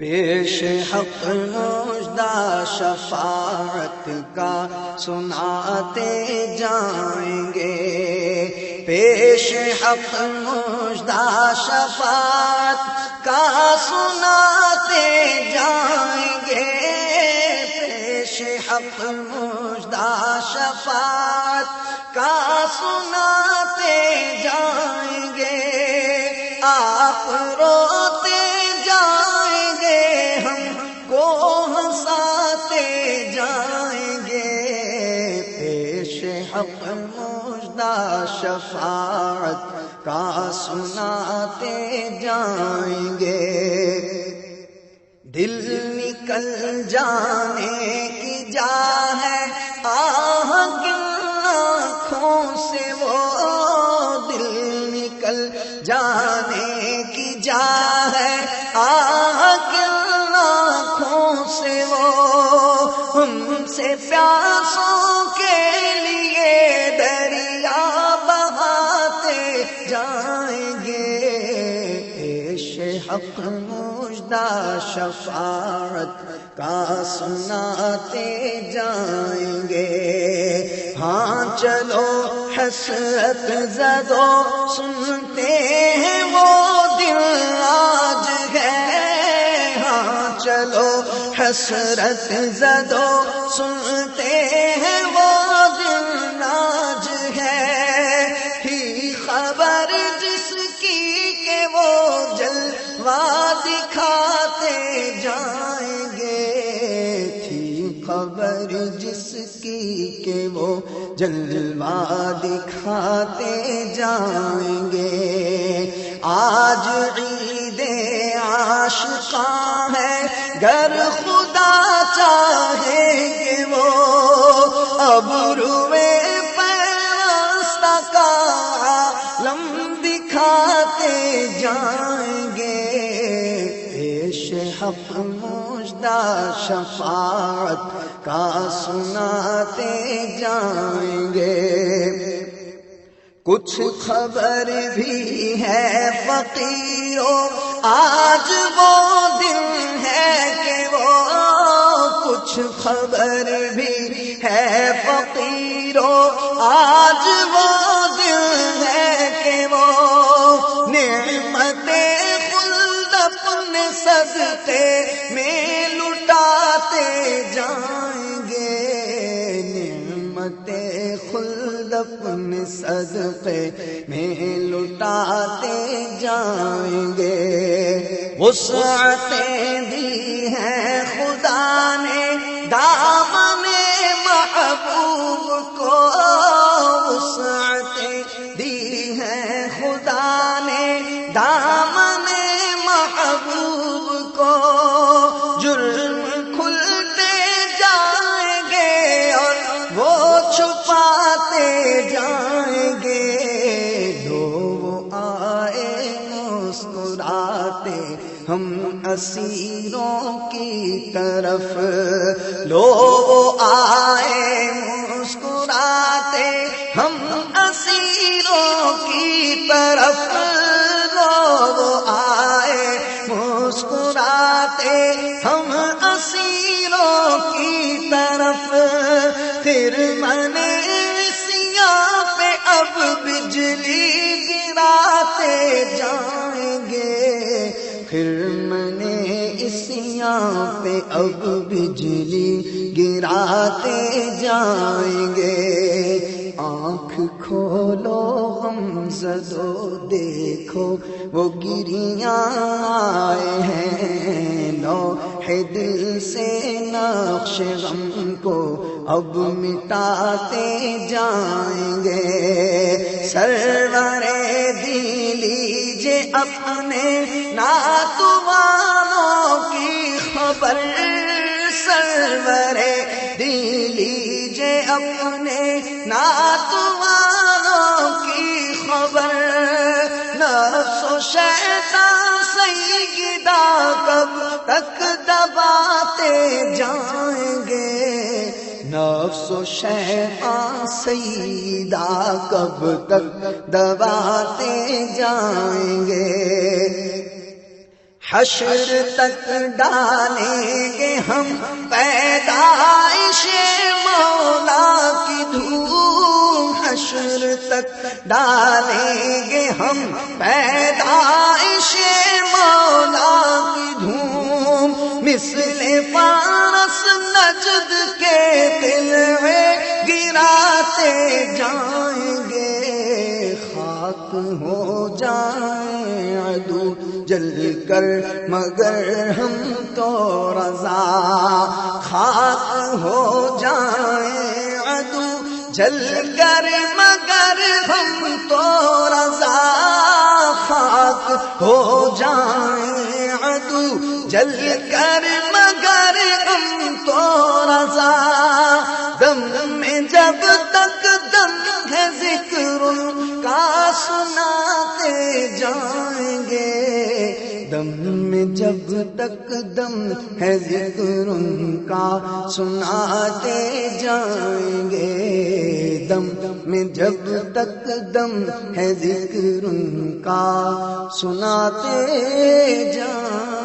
پیش حق نوشدہ شفاعت کا سناتے جائیں گے، پیش حق نوشدہ شفاعت کا سناتے جائیں گے، پیش حق نوشدہ شفاعت کا سناتے جائیں گے، آپ روتے جائیں گے ہم کو ہنساتے جائیں گے، پیش حق نوشدہ شفاعت کا سناتے جائیں گے، دل نکل جانے کی جا ہے آہ کن آنکھوں سے وہ، دل نکل جانے کی جا ہے آہ کن آنکھوں سے وہ، ہم سے پیاسوں کے لیے دریا بہاتے جائیں گے، پیش حق نوشدہ شفاعت کا سناتے جائیں گے، ہاں چلو حسرت زدو سنتے ہیں وہ دن آج ہے، ہاں چلو حسرت زدو سنتے ہیں وہ دن آج ہے، ہی خبر جس کی کہ وہ جلوہ دکھاتے جائیں گے، تھی خبر جس کی کہ وہ جلوہ دکھاتے جائیں گے، آج عید عاشقاں ہے گر خدا چاہے کہ وہ ابروئے پیوستہ کا عالم دکھاتے جائیں گے، پیش حق نوشدہ شفاعت کا سناتے جائیں گے، کچھ خبر بھی ہے فقیروں آج وہ دن ہے کہ وہ، کچھ خبر بھی ہے فقیروں آج وہ دن ہے کہ وہ، نعمت خلد اپنے صدقے میں لٹاتے جائیں گے، نعمت خلد اپنے صدقے میں لٹاتے جائیں گے، وسعتیں دی ہیں خدا نے دامن محبوب کو، وسعتیں دی ہیں خدا نے دامن محبوب کو، جرم کھلتے جائیں گے اور وہ چھپاتے جائیں گے، لو وہ آئے مسکراتے ہم اسیروں کی طرف، لو وہ آئے مسکراتے ہم اسیروں کی طرف، لو وہ آئے مسکراتے ہم اسیروں کی طرف، پھر سیاہ پہ اب بجلی گراتے جائیں گے، پھر سیاہ پہ اب بجلی گراتے جائیں گے، آنکھ کھولو غم زدو دیکھو وہ گریاں آئے ہیں، لوح دل سے نقش غم کو اب مٹاتے جائیں گے، سرور دی لیجے اپنے ناتوانوں کی خبر، سرور دی لیجے اپنے ناتوانوں کی خبر، نفس و شیطان سیدہ کب تک دباتے جائیں گے، نفس و شیطان سیدہ کب تک دباتے جائیں گے، حشر تک ڈالیں گے ہم پیدائش مولا کی دھوم، حشر تک ڈالیں گے ہم پیدائش مولا کی دھوم، مثل فارس نجد کے قلعے گراتے جائیں گے، خاک ہو جائیں عدو جل کر مگر ہم تو رضا، خاک ہو جائیں عدو جل کر مگر ہم تو رضا، خاک ہو جائیں عدو جل کر مگر ہم تو رضا، دم میں جب تک دم ہے ذکر ان کا سناتے جائیں گے، دم میں جب تک دم ہے ذکر ان کا سناتے جائیں گے، دم میں جب تک دم ہے ذکر ان کا سناتے جائیں